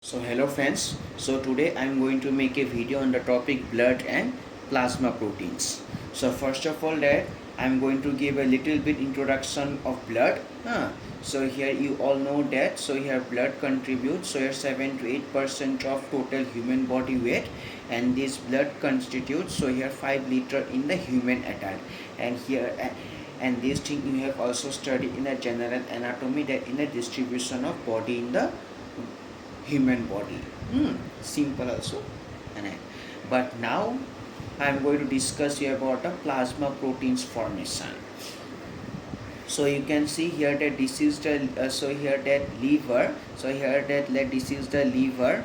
So hello friends, so today I am going to make a video on the topic blood and plasma proteins. So first of all that I am going to give a little bit introduction of blood. So here you all know that here blood contributes 7 to 8% of total human body weight, and this blood constitutes here 5 liter in the human adult. And this thing you have also studied in the general anatomy, that in the distribution of body in the human body. Simple also. But now I am going to discuss here about the plasma proteins formation. So you can see here that this is the liver. So here that this is the liver.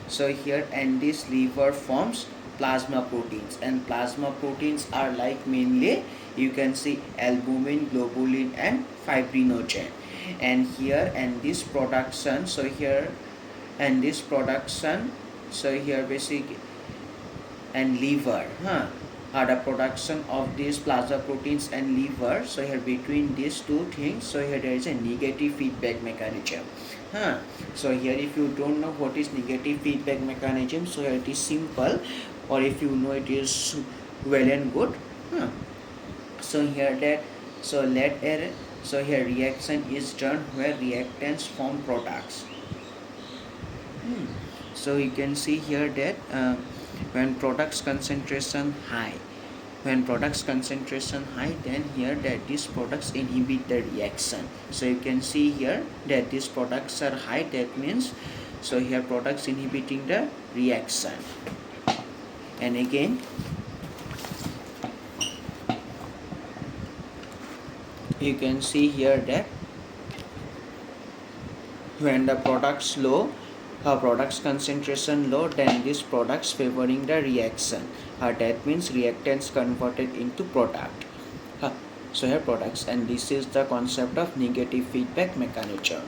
So here, and this liver forms plasma proteins, and plasma proteins are like mainly you can see albumin, globulin, and fibrinogen. And here and this production, basic and liver are the production of these plasma proteins and liver. So here between these two things, so here there is a negative feedback mechanism. So here if you don't know what is negative feedback mechanism, so here it is simple, or if you know it is well and good. So here here reaction is done where reactants form products. So you can see here that when products concentration high, then here that these products inhibit the reaction. So you can see here that these products are high, that means so here products inhibiting the reaction. And again you can see here that when the products low, products concentration low, then these products favoring the reaction. That means reactants converted into product. So here products, and this is the concept of negative feedback mechanism.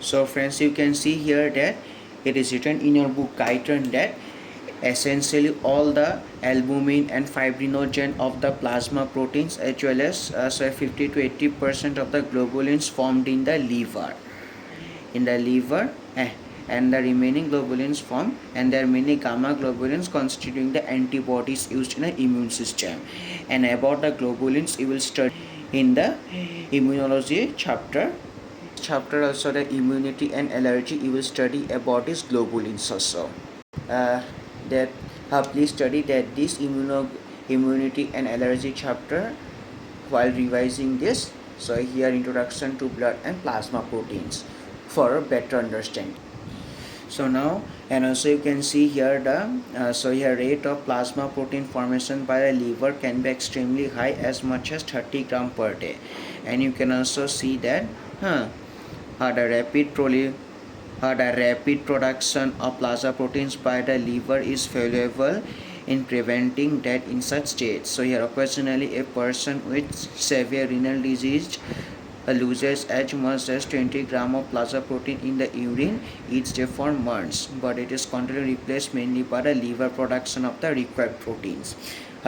So friends, you can see here that it is written in your book guidance that essentially all the albumin and fibrinogen of the plasma proteins, as well as 50 to 80% of the globulins formed in the liver. And the remaining globulins form, and there are many gamma globulins constituting the antibodies used in the immune system. And about the globulins you will study in the immunology chapter. Also the immunity and allergy you will study about these globulins also. Please study that this immunity and allergy chapter while revising this. So here introduction to blood and plasma proteins for a better understanding. So now, and also you can see here the rate of plasma protein formation by the liver can be extremely high, as much as 30 gram per day. And you can also see that the rapid production of plasma proteins by the liver is valuable in preventing death in such states. So here occasionally a person with severe renal disease loses as much as 20 gram of plasma protein in the urine each day for months, but it is continually replaced mainly by the liver production of the required proteins.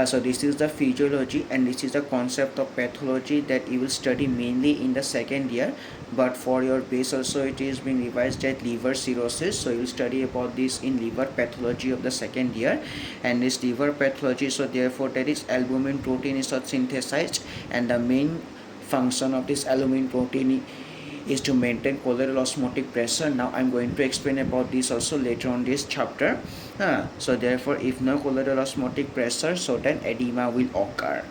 So this is the physiology, and this is the concept of pathology that you will study mainly in the second year, but for your base also it is being revised at liver cirrhosis. So you will study about this in liver pathology of the second year. And this liver pathology, so therefore there is albumin protein is not synthesized, and the main function of this albumin protein is to maintain colloidal osmotic pressure. Now I'm going to explain about this also later on this chapter. So therefore if no colloidal osmotic pressure, so then edema will occur.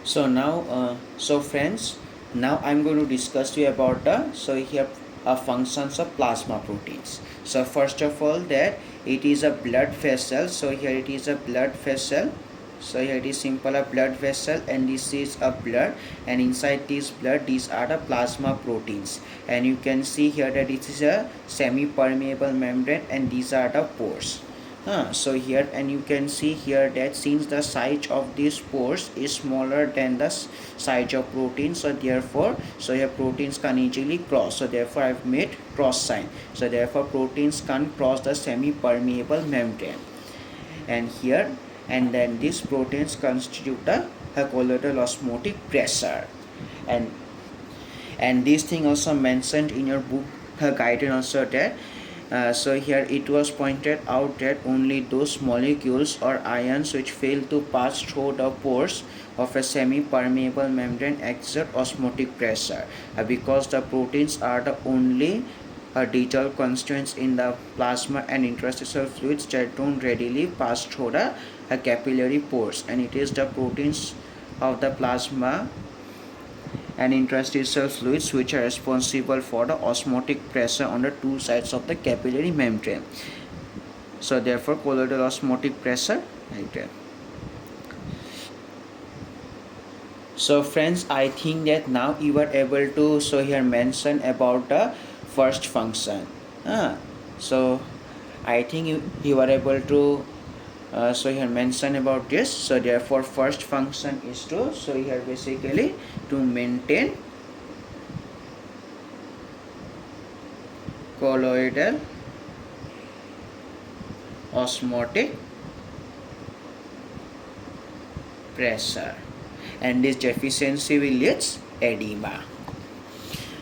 So now friends, now I'm going to discuss to you about the functions of plasma proteins. So first of all, that it is a blood vessel. So here it is a blood vessel. So here it is simple a blood vessel, and this is a blood, and inside this blood these are the plasma proteins. And you can see here that it is a semi-permeable membrane, and these are the pores. So here, and you can see here that since the size of these pores is smaller than the size of protein, so therefore here proteins can easily cross. So therefore I've made cross sign. So therefore proteins can cross the semi-permeable membrane. And here, and then these proteins constitute the colloidal osmotic pressure. And And this thing also mentioned in your book guidance also, that so here it was pointed out that only those molecules or ions which fail to pass through the pores of a semi-permeable membrane exert osmotic pressure, because the proteins are the only dissolved constituents in the plasma and interstitial fluids that don't readily pass through the capillary pores, and it is the proteins of the plasma and interstitial fluids which are responsible for the osmotic pressure on the two sides of the capillary membrane. So therefore colloidal osmotic pressure right there. So friends, I think that now you are able to here mention about the first function. So I think you are able to here mention about this. So therefore first function is to here basically to maintain colloidal osmotic pressure, and this deficiency will lead edema.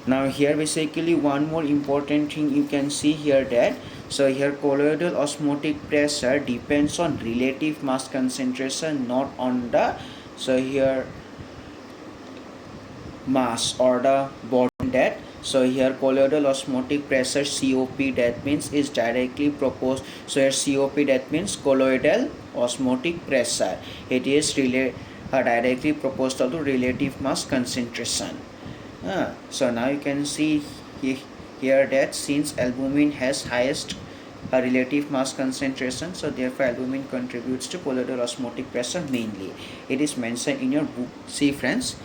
Now here basically one more important thing you can see here, that here colloidal osmotic pressure depends on relative mass concentration, not on the here mass or the body. That here colloidal osmotic pressure COP, that means is directly proposed. So here COP, that means colloidal osmotic pressure, it is directly proportional to relative mass concentration. So now you can see here that since albumin has highest relative mass concentration, so therefore albumin contributes to colloidal osmotic pressure mainly. It is mentioned in your book. See friends,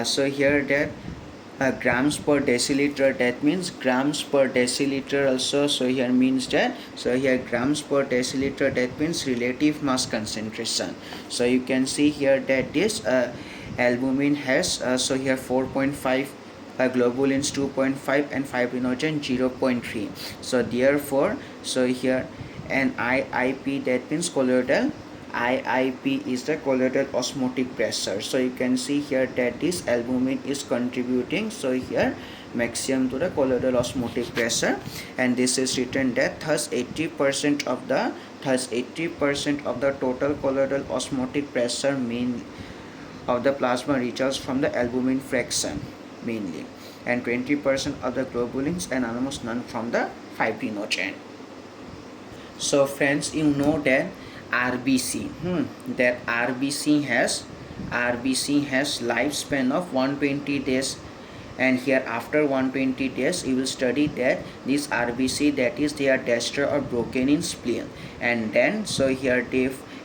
so here that grams per deciliter, that means grams per deciliter also. So here means that here grams per deciliter, that means relative mass concentration. So you can see here that this albumin has here 4.5, globulins 2.5, and fibrinogen 0.3. So therefore here an IIP, that means colloidal IIP is the colloidal osmotic pressure. So you can see here that this albumin is contributing here maximum to the colloidal osmotic pressure, and this is written that thus 80% of the total colloidal osmotic pressure of the plasma results from the albumin fraction mainly, and 20% of the globulins, and almost none from the fibrinogen. So friends, you know that RBC, that RBC has lifespan of 120 days, and here after 120 days you will study that this RBC, that is they are destroyed or broken in spleen, and then here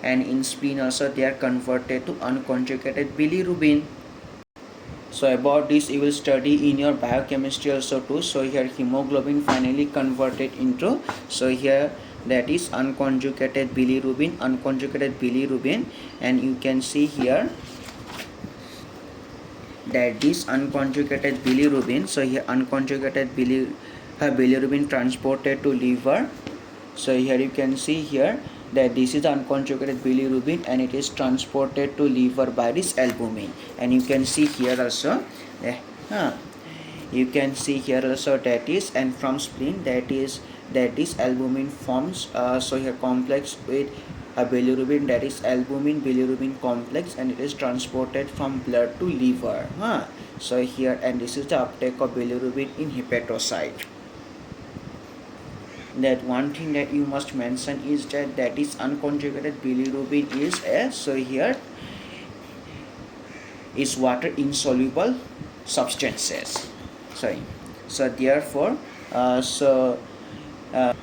and in spleen also they are converted to unconjugated bilirubin. So about this you will study in your biochemistry also too. So here hemoglobin finally converted into here that is unconjugated bilirubin, and you can see here that this unconjugated bilirubin, here unconjugated bilirubin transported to liver. So here you can see here that this is unconjugated bilirubin, and it is transported to liver by this albumin, and you can see here also that is, and from spleen that this albumin forms here complex with a bilirubin, that is albumin bilirubin complex, and it is transported from blood to liver. So here, and this is the uptake of bilirubin in hepatocyte. That one thing that you must mention is that is unconjugated bilirubin is here is water insoluble substances. So therefore I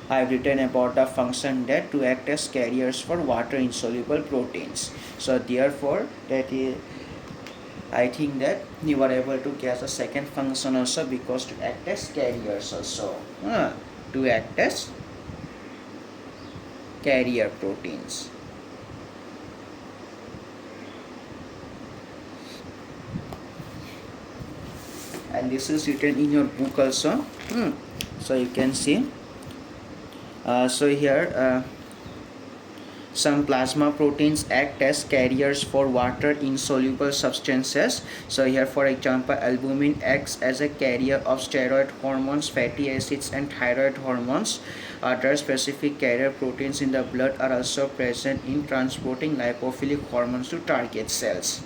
have written about the function that to act as carriers for water insoluble proteins. So therefore that is, I think that you are able to guess the second function also, because to act as carriers also, to act as carrier proteins. And this is written in your book also. So you can see here some plasma proteins act as carriers for water insoluble substances. So here for example albumin acts as a carrier of steroid hormones, fatty acids and thyroid hormones. Other specific carrier proteins in the blood are also present in transporting lipophilic hormones to target cells.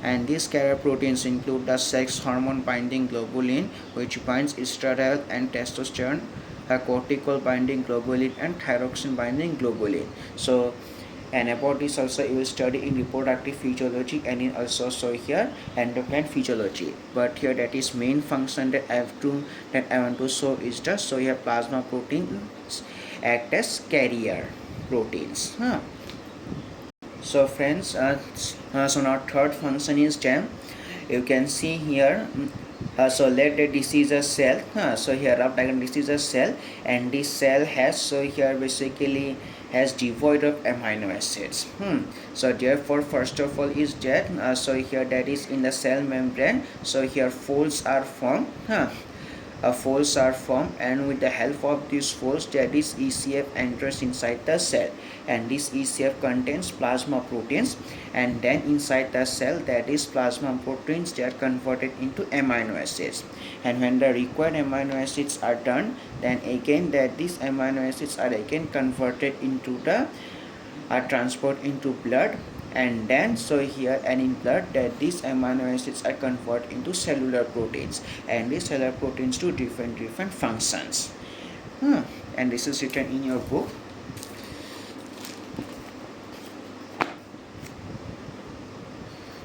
And these carrier proteins include the sex hormone binding globulin, which binds estradiol and testosterone, a cortical binding globulin and thyroxine binding globulin. So and about this also you will study in reproductive physiology and in also so here endocrine physiology. But here that is main function that I want to show is just so here plasma proteins act as carrier proteins. So friends, so now third function is jam. You can see here. So let that this is a cell. So here rough diagram, this is a cell, and this cell has so here basically has devoid of amino acids. So therefore first of all is that so here that is in the cell membrane. So here folds are formed. Folds are formed, and with the help of these folds that is ECF enters inside the cell, and this ECF contains plasma proteins, and then inside the cell that is plasma proteins they are converted into amino acids, and when the required amino acids are done, then again that these amino acids are again converted into the transport into blood, and then so here and in blood that these amino acids are converted into cellular proteins, and these cellular proteins do different functions. And this is written in your book.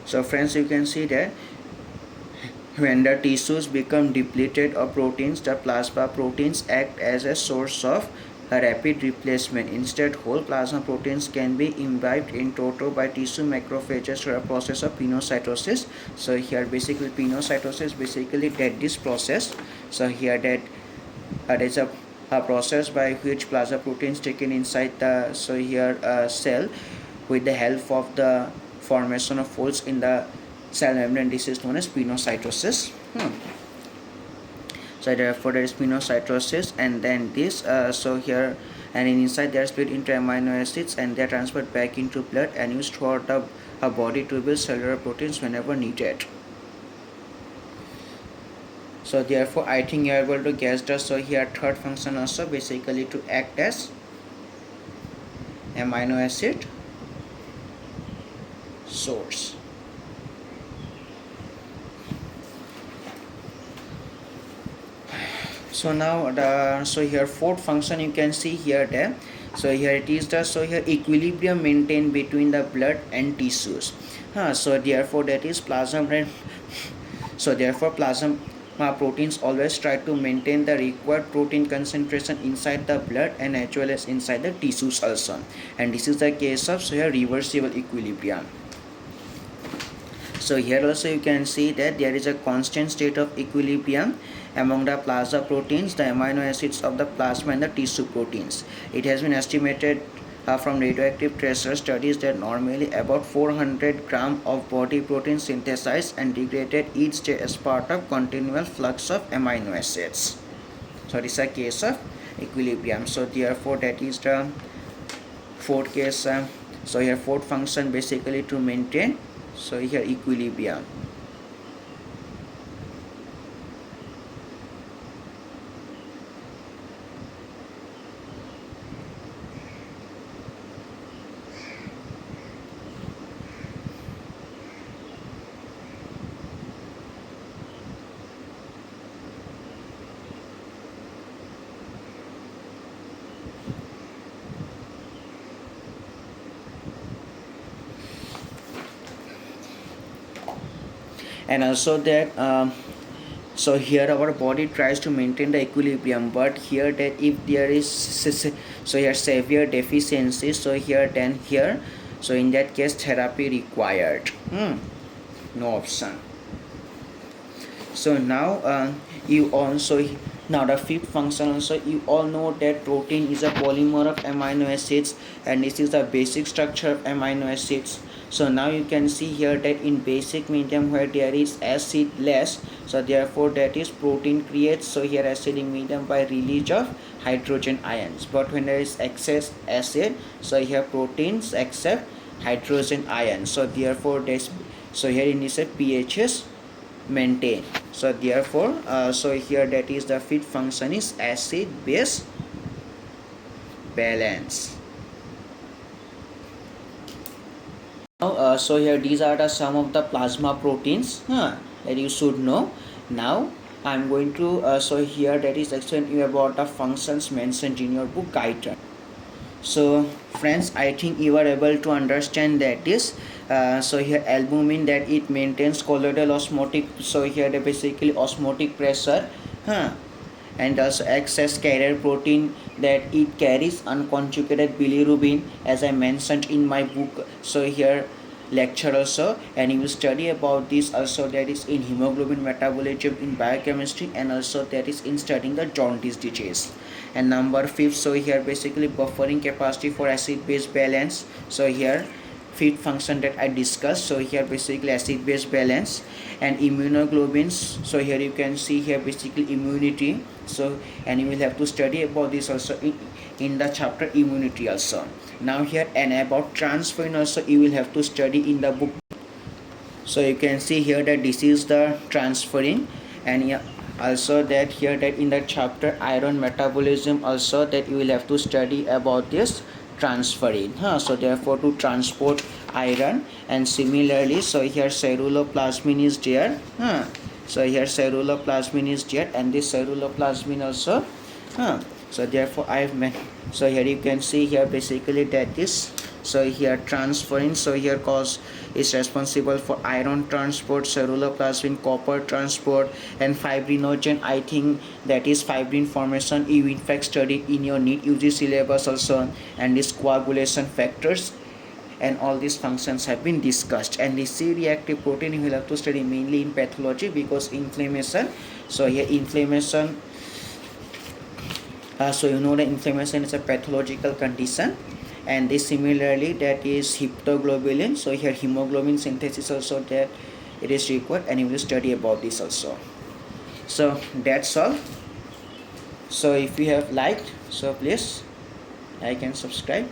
So friends, you can see that when the tissues become depleted of proteins, the plasma proteins act as a source of a rapid replacement. Instead, whole plasma proteins can be imbibed in toto by tissue macrophages through a process of pinocytosis. So here basically pinocytosis basically that this process. So here that there is a process by which plasma proteins taken inside the so here cell with the help of the formation of folds in the cell membrane. This is known as pinocytosis. So therefore there is pinocytosis, and then this so here and inside they are split into amino acids, and they are transferred back into blood and used throughout the body to build cellular proteins whenever needed. So therefore I think you are able to guess the so here third function also basically to act as amino acid source. So now the so here fourth function you can see here there. So here it is the so here equilibrium maintained between the blood and tissues. So therefore that is plasma. So therefore plasma proteins always try to maintain the required protein concentration inside the blood and as well as inside the tissues also. And this is the case of so here reversible equilibrium. So here also you can see that there is a constant state of equilibrium among the plasma proteins, the amino acids of the plasma and the tissue proteins. It has been estimated from radioactive tracer studies that normally about 400 gram of body protein synthesized and degraded each day as part of continual flux of amino acids. So this is a case of equilibrium. So therefore that is the fourth case. So here fourth function basically to maintain so here equilibrium. And also that so here our body tries to maintain the equilibrium, but here that if there is so here severe deficiency, so here then here so in that case therapy required. No option. So now you also now the fifth function also you all know that protein is a polymer of amino acids, and this is the basic structure of amino acids. So now you can see here that in basic medium where there is acid less, so therefore that is protein creates, so here acidic medium by release of hydrogen ions. But when there is excess acid, so here proteins accept hydrogen ions, so therefore this, so here in this pH is maintained. So therefore so here that is the feed function is acid base balance. Now so here these are the some of the plasma proteins that you should know. Now I'm going to so here that is explain you about the functions mentioned in your book guide. So friends, I think you are able to understand that this so here albumin that it maintains colloidal osmotic, so here the basically osmotic pressure, and also excess carrier protein that it carries unconjugated bilirubin, as I mentioned in my book, so here lecture also, and you will study about this also, that is in hemoglobin metabolism in biochemistry, and also that is in studying the jaundice disease. And number 5, so here basically buffering capacity for acid base balance, so here feed function that I discussed, so here basically acid base balance and immunoglobulins, so here you can see here basically immunity, so and you will have to study about this also in the chapter immunity also. Now here and about transferrin also you will have to study in the book. So you can see here that this is the transferrin, and yeah, also that here that in the chapter iron metabolism also that you will have to study about this transferrin, so therefore to transport iron. And similarly, so here ceruloplasmin is there, so here ceruloplasmin is there, and this ceruloplasmin also, so therefore I have meant, so here you can see here basically that is, so here transferrin, so here cause is responsible for iron transport, ceruloplasmin copper transport, and fibrinogen, I think that is fibrin formation, you in fact studied in your NEET UG syllabus also, and this coagulation factors, and all these functions have been discussed. And the C-reactive protein you will have to study mainly in pathology, because inflammation, so here inflammation, so you know the inflammation is a pathological condition. And this similarly that is hepatoglobulin, so here hemoglobin synthesis also that it is required, and you will study about this also. So that's all. So if you have liked, so please like and subscribe.